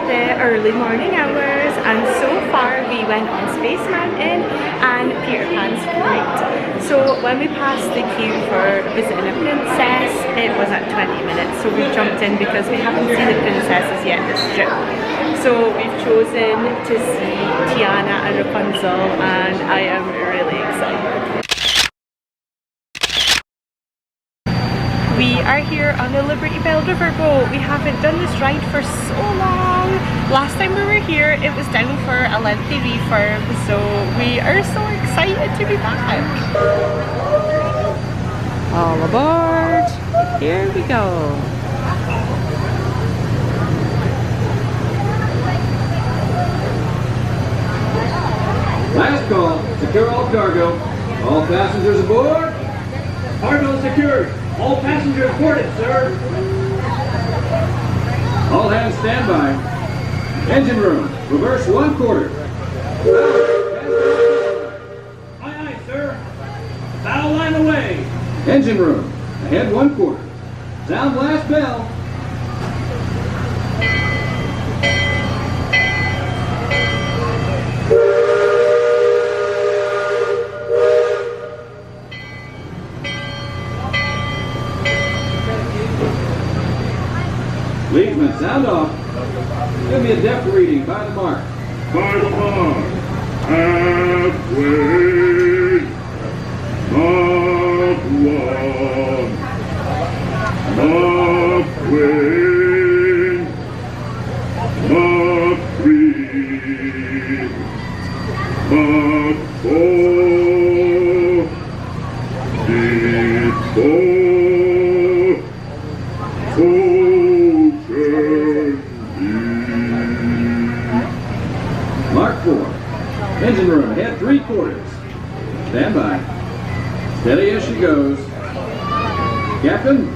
the early morning hours, and so far we went on Space Mountain and Peter Pan's Flight. So when we passed the queue for visiting a princess, it was at 20 minutes, so we jumped in because we haven't seen the princesses yet this trip. So we've chosen to see Tiana and Rapunzel, and I am really excited. We are here on the Liberty Belle Riverboat. We haven't done this ride for so long. Last time we were here, it was down for a lengthy refurb, so we are so excited to be back. All aboard! Here we go. Last call. Secure all cargo. All passengers aboard. Cargo secured. All passengers boarded, sir. All hands stand by. Engine room. Reverse 1/4. Aye, aye, sir. Bow line away. Engine room. Ahead 1/4. Sound blast bell. Leadsman, sound off. Give me a depth reading by the mark. By the mark. Halfway. Mark 1. Mark 2. Mark 3. Mark 4. Deep 4. Mark 4. Engine room, ahead 3/4. Stand by. Steady as she goes. Captain?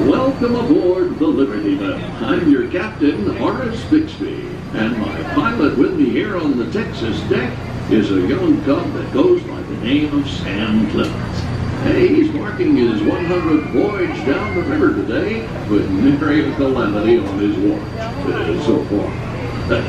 Welcome aboard the Liberty Belle. I'm your captain, Horace Pixie, and my pilot with me here on the Texas deck is a young cub that goes by the name of Sam Clements. Hey, he's marking his 100th voyage down the river today with nary a calamity on his watch so far.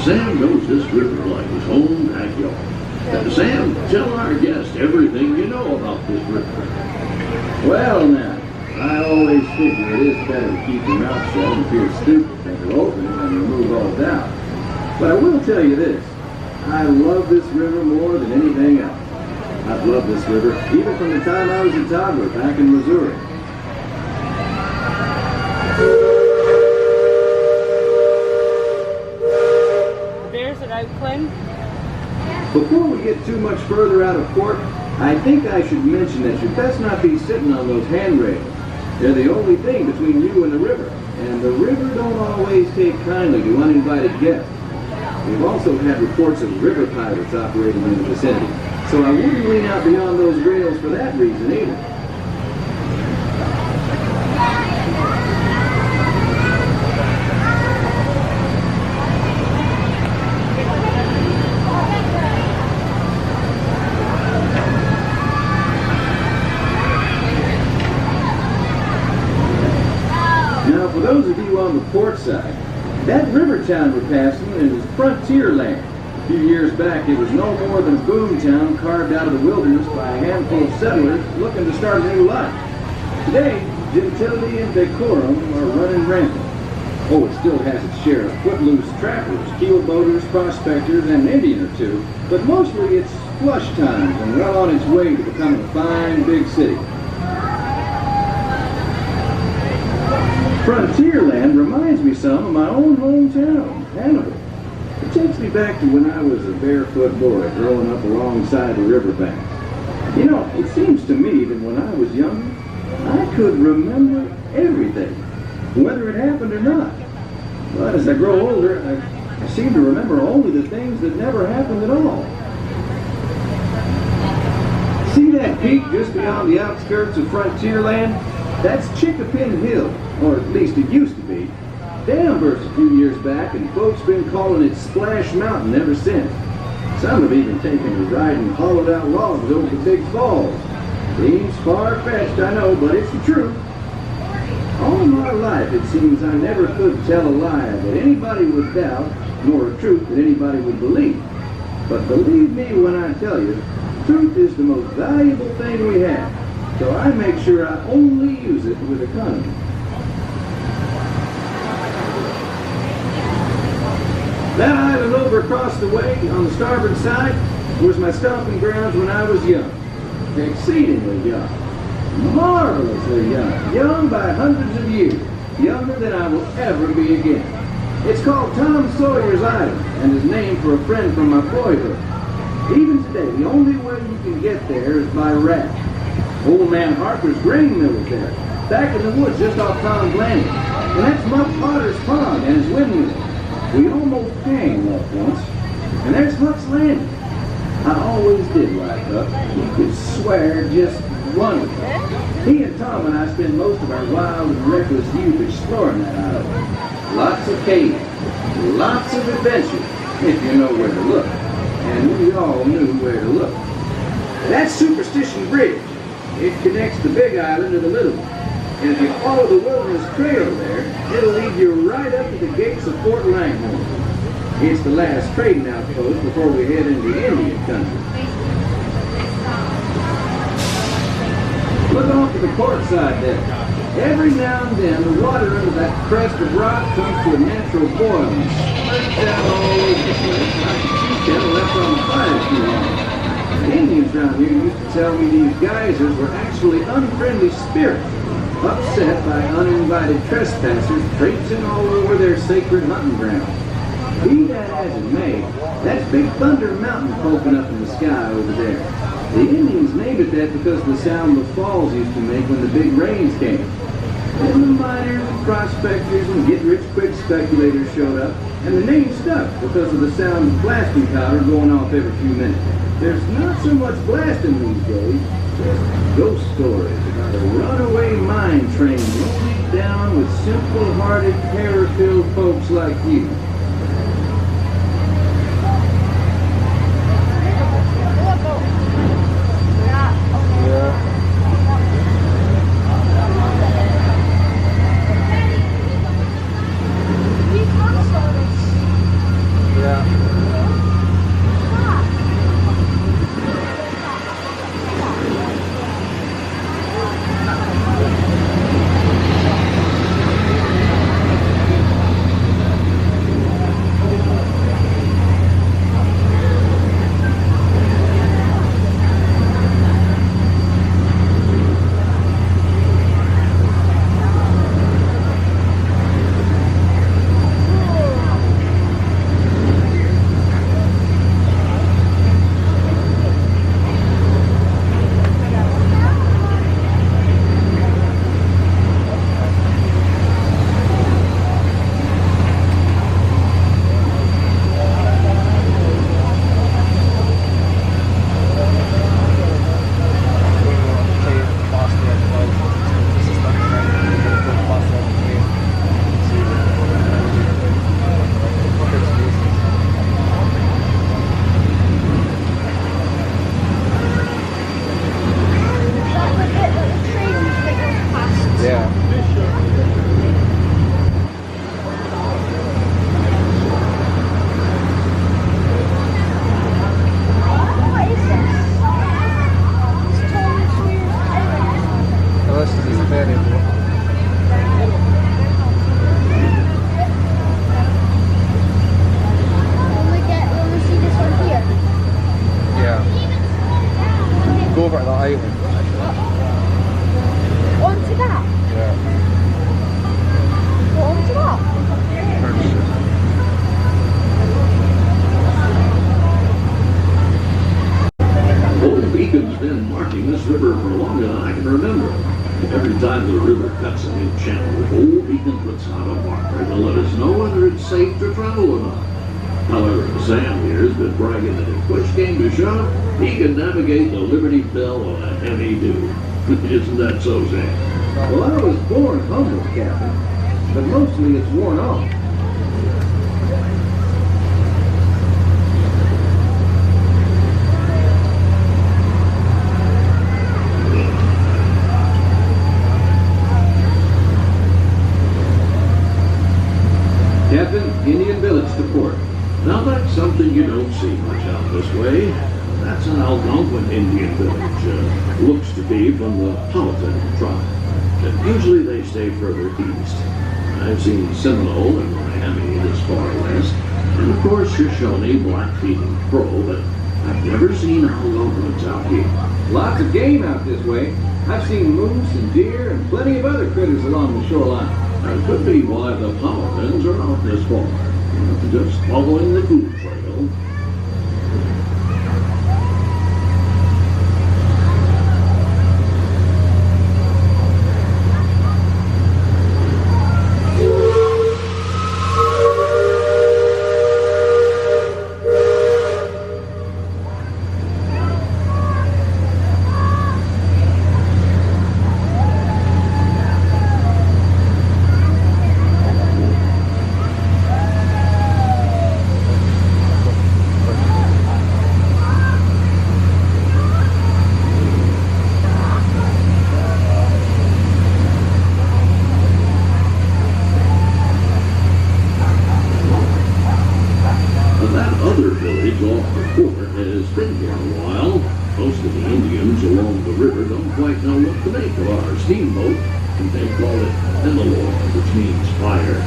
Sam knows this river like his own backyard. Sam, tell our guest everything you know about this river. Well now, I always figure it is better to keep your mouth shut and appear stupid than to open it and remove all doubt. But I will tell you this, I love this river more than anything else. I've loved this river, even from the time I was a toddler back in Missouri. There's an out, Quinn. Before we get too much further out of port, I think I should mention that you best not be sitting on those handrails. They're the only thing between you and the river, and the river don't always take kindly to uninvited guests. We've also had reports of river pirates operating in the vicinity, so I wouldn't lean out beyond those rails for that reason either. Now, for those of you on the port side, that river town we're passing is frontier land. A few years back, it was no more than a boom town carved out of the wilderness by a handful of settlers looking to start a new life. Today, gentility and decorum are running rampant. Oh, it still has its share of footloose trappers, keelboaters, prospectors, and an Indian or two, but mostly it's flush times and well on its way to becoming a fine big city. Frontierland reminds me some of my own hometown, Hannibal. It takes me back to when I was a barefoot boy growing up alongside the riverbank. You know, it seems to me that when I was young, I could remember everything, whether it happened or not. But as I grow older, I seem to remember only the things that never happened at all. See that peak just beyond the outskirts of Frontierland? That's Chickapin Hill, or at least it used to be. Dam burst a few years back, and folks been calling it Splash Mountain ever since. Some have even taken to riding hollowed-out logs over the big falls. Seems far-fetched, I know, but it's the truth. All my life, it seems I never could tell a lie that anybody would doubt, nor a truth that anybody would believe. But believe me when I tell you, truth is the most valuable thing we have. So I make sure I only use it with economy. That island over across the way on the starboard side was my stomping grounds when I was young. Exceedingly young. Marvelously young. Young by hundreds of years. Younger than I will ever be again. It's called Tom Sawyer's Island and is named for a friend from my boyhood. Even today, the only way you can get there is by raft. Old man Harper's grain mill is there, back in the woods just off Tom's Landing. And that's Muck Potter's pond and his windmill. We almost hanged that once. And there's Huck's Landing. I always did like Huck. He could swear just wonderful. He and Tom and I spent most of our wild and reckless youth exploring that island. Lots of caves, lots of adventure, if you know where to look. And we all knew where to look. That's Superstition Bridge. It connects the big island to the little one. And if you follow the wilderness trail there, it'll lead you right up to the gates of Fort Langhorne. It's the last trading outpost before we head into Indian country. Look off to the port side there. Every now and then, the water under that crest of rock comes to a natural boil and splurts down all over the place like a sea kettle left on fire too long. The Indians around here used to tell me these geysers were actually unfriendly spirits, upset by uninvited trespassers traipsing all over their sacred hunting grounds. Be that as it may, that's Big Thunder Mountain poking up in the sky over there. The Indians named it that because of the sound the falls used to make when the big rains came. Then the miners and prospectors and get-rich-quick speculators showed up, and the name stuck because of the sound of blasting powder going off every few minutes. There's not so much blasting these days, just ghost stories about a runaway mine train loaded down with simple-hearted, terror-filled folks like you. Sam here has been bragging that if push came to shove, he can navigate the Liberty Belle on a heavy dew. Isn't that so, Sam? Well, I was born humble, Captain, but mostly it's worn off. Captain, Indian Village to port. Now that's something you don't see much out this way. That's an Algonquin Indian village. Looks to be from the Powhatan tribe. And usually they stay further east. I've seen Seminole and Miami this far west. And of course Shoshone, Blackfeet, and Crow, but I've never seen Algonquins out here. Lots of game out this way. I've seen moose and deer and plenty of other critters along the shoreline. That could be why the Powhatans are out this far. Just following the food trail. Steamboat, and they call it Emelor, which means fire.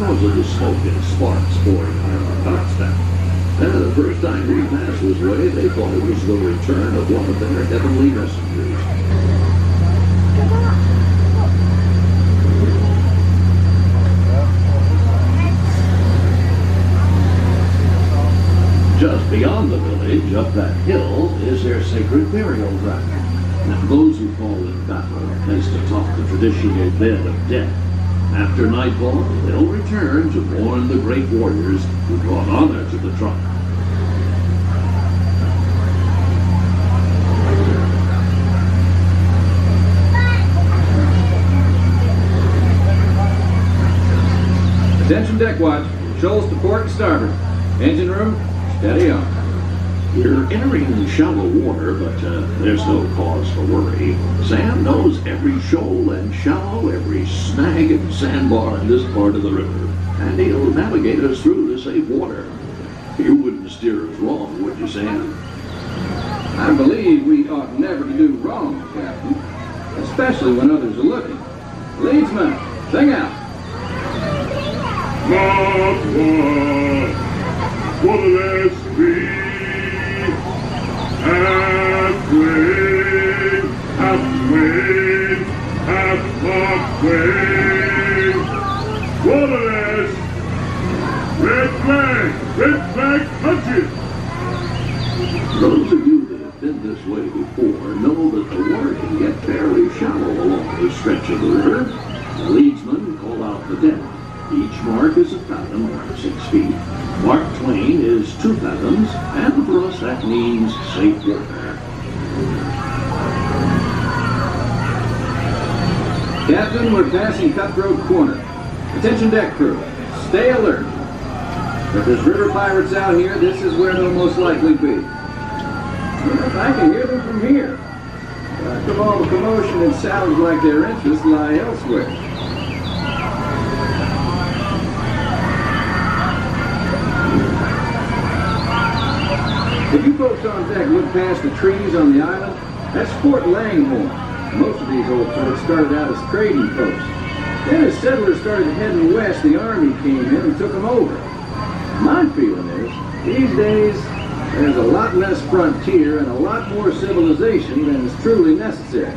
Causes the smoke and sparks pouring our thoughts down. The first time we passed this way, they thought it was the return of one of their heavenly messengers. Just beyond the village, up that hill, is their sacred burial ground. Now, those who fall in battle are placed atop the traditional bed of death. After nightfall, they'll return to mourn the great warriors who brought honor to the tribe. Attention deck watch. Shoals to port and starboard. Engine room, steady on. We're entering shallow water, but there's no cause for worry. Sam knows every shoal and shallow, every snag and sandbar in this part of the river, and he'll navigate us through to safe water. You wouldn't steer us wrong, would you, Sam? I believe we ought never to do wrong, Captain, especially when others are looking. Leadsman, sing out. Not one, waterless free. Half wind, half wind, half wind. Waterless. Red flag punches. Those of you that have been this way before know that the water can get fairly shallow along this stretch of the river. The leadsman call out the depth. Each mark is a fathom, or 6 feet. Mark Twain is 2 fathoms, and for us that means safe water. Captain, we're passing Cutthroat Corner. Attention deck crew, stay alert. If there's river pirates out here, this is where they'll most likely be. I can hear them from here. From all the commotion, it sounds like their interests lie elsewhere. If you folks on deck look past the trees on the island, that's Fort Langhorne. Most of these old forts started out as trading posts. Then as settlers started heading west, the army came in and took them over. My feeling is, these days, there's a lot less frontier and a lot more civilization than is truly necessary.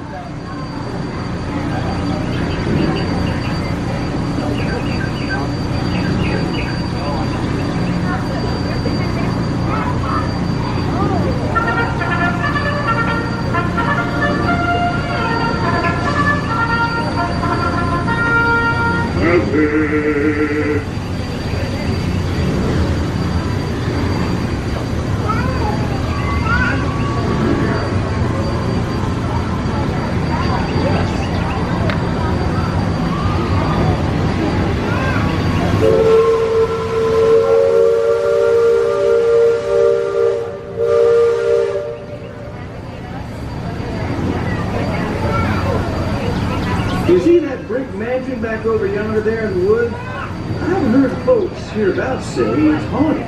You see that brick mansion back over yonder there in the woods? I folks hereabouts say it's haunted.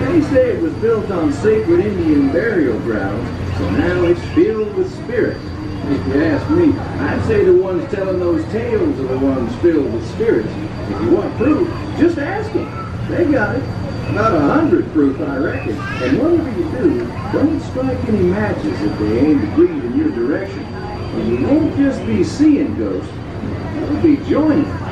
They say it was built on sacred Indian burial grounds, so now it's filled with spirits. If you ask me, I'd say the ones telling those tales are the ones filled with spirits. If you want proof, just ask them. They got it. About 100 proof, I reckon. And whatever you do, don't strike any matches if they aim to breathe in your direction. And you won't just be seeing ghosts, you'll be joining them.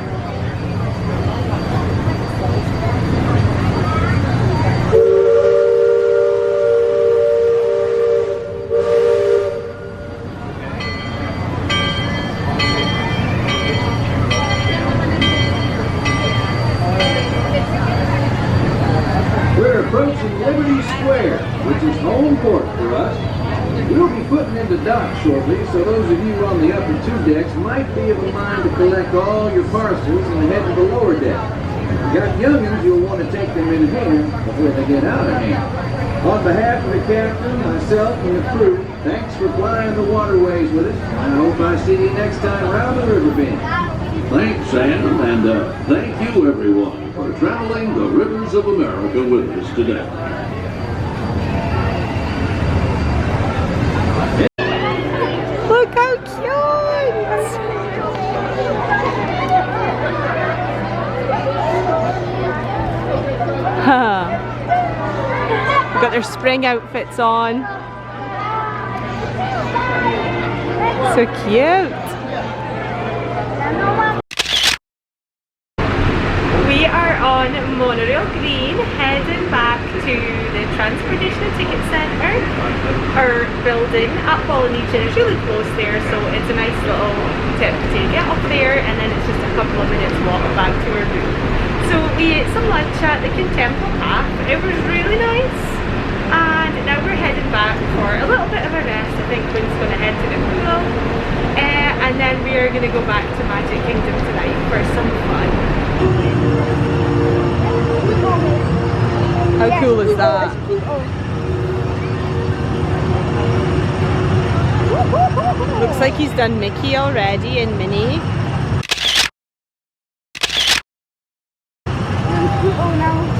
Approaching Liberty Square, which is home court for us. We'll be putting into dock shortly, so those of you on the upper two decks might be of a mind to collect all your parcels and head to the lower deck. If you got young'uns, you'll want to take them in hand before they get out of hand. On behalf of the captain, myself, and the crew, thanks for flying the waterways with us. I hope I see you next time around the river bend. Thanks, Sam, and thank you, everyone, for traveling the rivers of America with us today. Look how cute! They've got their spring outfits on. So cute! We are on Monorail Green, heading back to the Transportation and Ticket Centre, our building at Polynesian. It's really close there, so it's a nice little tip to get up there, and then it's just a couple of minutes walk back to our room. So we ate some lunch at the Contempo Path. It was really nice, and now we're heading back for a little bit of a rest. I think Quinn's going to head to the pool, and then we are going to go back to Magic Kingdom tonight for some fun. How cool is that? Looks like he's done Mickey already and Minnie. Oh no.